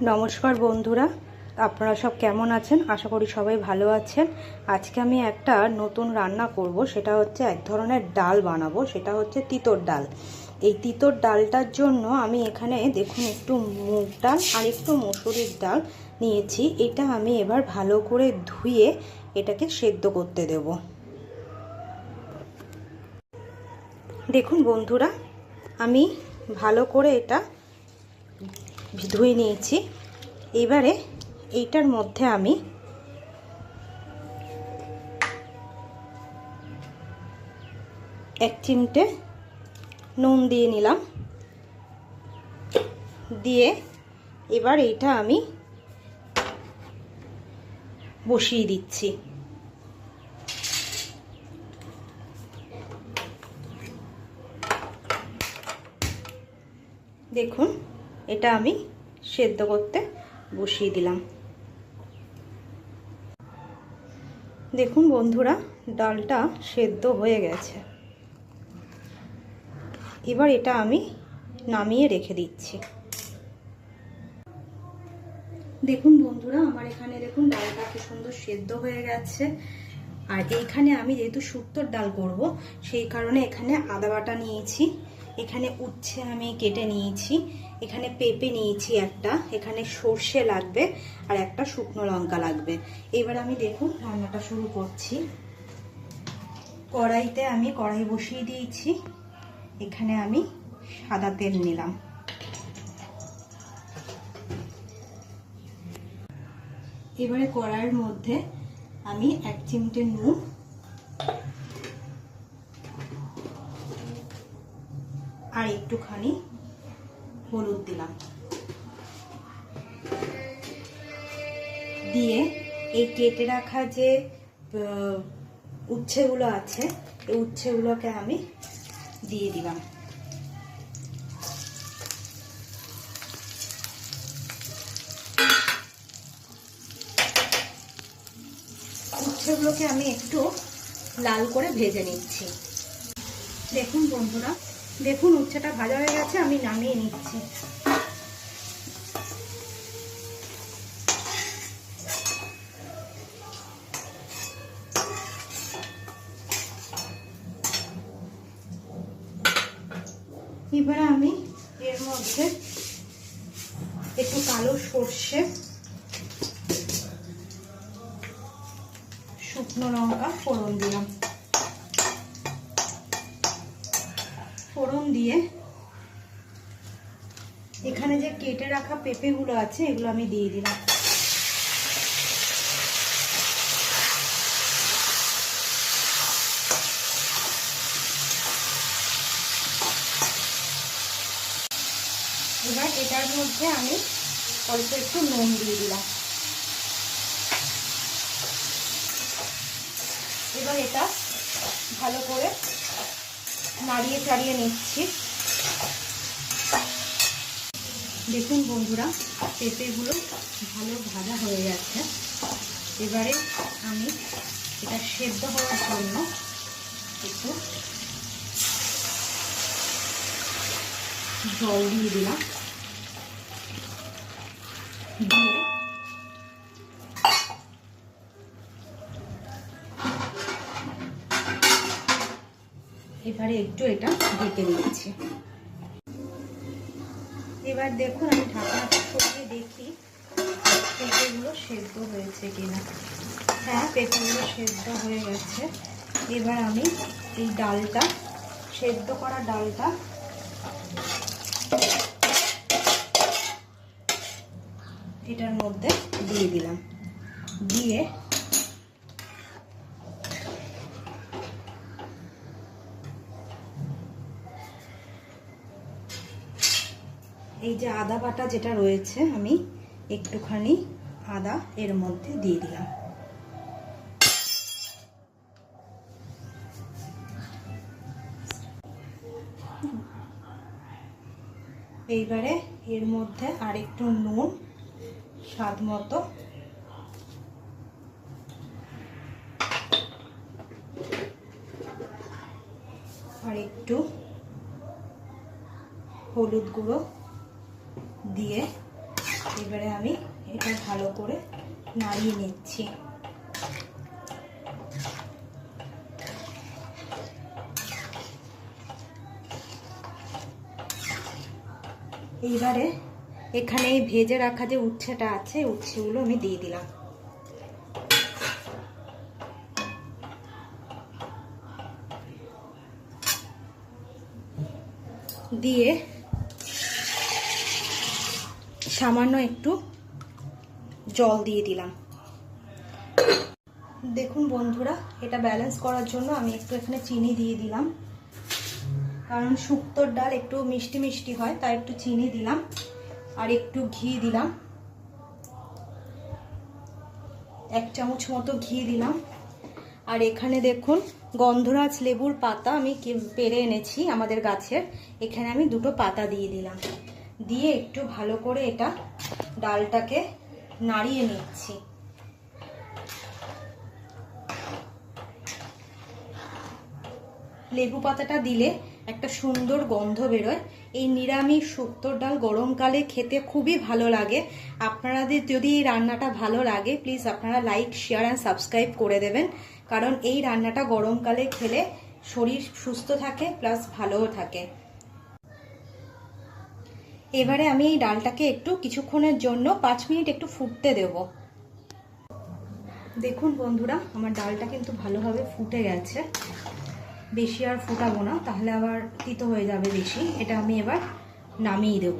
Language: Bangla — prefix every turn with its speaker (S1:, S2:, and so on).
S1: নমস্কার বন্ধুরা, আপনারা সব কেমন আছেন? আশা করি সবাই ভালো আছেন। আজকে আমি একটা নতুন রান্না করব, সেটা হচ্ছে এক ধরনের ডাল বানাবো, সেটা হচ্ছে তিতর ডাল। এই তিতর ডালটার জন্য আমি এখানে দেখুন একটু মুগ ডাল আর একটু মসুরির ডাল নিয়েছি। এটা আমি এবার ভালো করে ধুয়ে এটাকে সেদ্ধ করতে দেব। দেখুন বন্ধুরা, আমি ভালো করে এটা ধুয়ে নিয়েছি। এবারে এইটার মধ্যে আমি এক চিমটে নুন দিয়ে নিলাম। দিয়ে এবার এইটা আমি বসিয়ে দিচ্ছি। দেখুন এটা আমি সেদ্ধ করতে বসিয়ে দিলাম। দেখুন বন্ধুরা, ডালটা সেদ্ধ হয়ে গেছে। এবার এটা আমি নামিয়ে রেখে দিচ্ছি। দেখুন বন্ধুরা, আমার এখানে দেখুন ডালটা কি সুন্দর সেদ্ধ হয়ে গেছে। আর এইখানে আমি যেহেতু শুক্তোর ডাল করব, সেই কারণে এখানে আদা বাটা নিয়েছি, এখানে উচ্ছে আমি কেটে নিয়েছি, এখানে পেঁপে নিয়েছি একটা, এখানে সর্ষে লাগবে আর একটা শুকনো লঙ্কা লাগবে। এবার আমি দেখুন রান্নাটা শুরু করছি। কড়াইতে আমি কড়াই বসিয়ে দিয়েছি। এখানে আমি সাদা তেল নিলাম। এবারে কড়াইয়ের মধ্যে আমি এক চিমটে নুন আর একটুখানি হলুদ দিলাম। দিয়ে এই কেটে রাখা যে উচ্ছেগুলো আছে, এই উচ্ছেগুলোকে আমি দিয়ে দিলাম। উচ্ছেগুলোকে আমি একটু লাল করে ভেজে নিচ্ছি। দেখুন বন্ধুরা, দেখুন উচ্ছেটা ভাজা হয়ে গেছে, আমি নামিয়ে নিচ্ছি। এবারে আমি এর মধ্যে একটু কালো সর্ষে, শুকনো লঙ্কা ফোড়ন দিলাম। ফোড়ন দিয়ে এখানে যে কেটে রাখা পেঁপেগুলো আছে এগুলো আমি দিয়ে দিলাম। এবার এটার মধ্যে আমি অল্প একটু নুন দিয়ে দিলাম। এবার এটা ভালো করে নাড়িয়ে চাড়িয়ে নিচ্ছি। দেখুন বন্ধুরা, পেঁপেগুলো ভালো ভাজা হয়ে গেছে। এবারে আমি এটা সেদ্ধ হওয়ার জন্য একটু জল দিয়ে দিলাম। দিয়ে এবারে একটু এটা ঢেকে দিচ্ছি। এবার দেখুন আমি ঢাকনাটা সরিয়ে দেখি পেঁপেগুলো সেদ্ধ হয়েছে কিনা। হ্যাঁ, পেঁপেগুলো সেদ্ধ হয়ে গেছে। এবার আমি এই ডালটা, সেদ্ধ করা ডালটা এটার মধ্যে দিয়ে দিলাম। দিয়ে এই যে আদা বাটা যেটা রয়েছে, আমি একটুখানি আদা এর মধ্যে দিয়ে দিলাম। এইবারে এর মধ্যে আর একটু নুন স্বাদ মতো, আর একটু হলুদ গুঁড়ো দিয়ে এবারে আমি এটা ভালো করে নাড়িয়ে নিচ্ছি। এইবারে এখানে ভেজে রাখা যে উচ্ছেটা আছে, উচ্ছেগুলো আমি দিয়ে দিলাম। দিয়ে সামান্য একটু জল দিয়ে দিলাম। দেখুন বন্ধুরা, এটা ব্যালেন্স করার জন্য আমি একটু এখানে চিনি দিয়ে দিলাম, কারণ শুক্তোর ডাল একটু মিষ্টি মিষ্টি হয়, তাই একটু চিনি দিলাম। আর একটু ঘি দিলাম, 1 চামচ মতো ঘি দিলাম। আর এখানে দেখুন গন্ধরাজ লেবুর পাতা আমি পেড়ে এনেছি আমাদের গাছের, এখানে আমি 2টো পাতা দিয়ে দিলাম। দিয়ে একটু ভালো করে এটা ডালটাকে নাড়িয়ে নিচ্ছি। লেবু পাতাটা দিলে একটা সুন্দর গন্ধ বেরোয়। এই নিরামিষ শুক্তোর ডাল গরমকালে খেতে খুবই ভালো লাগে। আপনাদের যদি এই রান্নাটা ভালো লাগে, প্লিজ আপনারা লাইক, শেয়ার অ্যান্ড সাবস্ক্রাইব করে দেবেন, কারণ এই রান্নাটা গরমকালে খেলে শরীর সুস্থ থাকে প্লাস ভালোও থাকে। এবারে আমি এই ডালটাকে একটু কিছুক্ষণের জন্য 5 মিনিট একটু ফুটতে দেব। দেখুন বন্ধুরা, আমার ডালটা কিন্তু ভালোভাবে ফুটে গেছে। বেশি আর ফুটাবো না, তাহলে আবার তিতো হয়ে যাবে বেশি। এটা আমি এবার নামিয়ে দেব।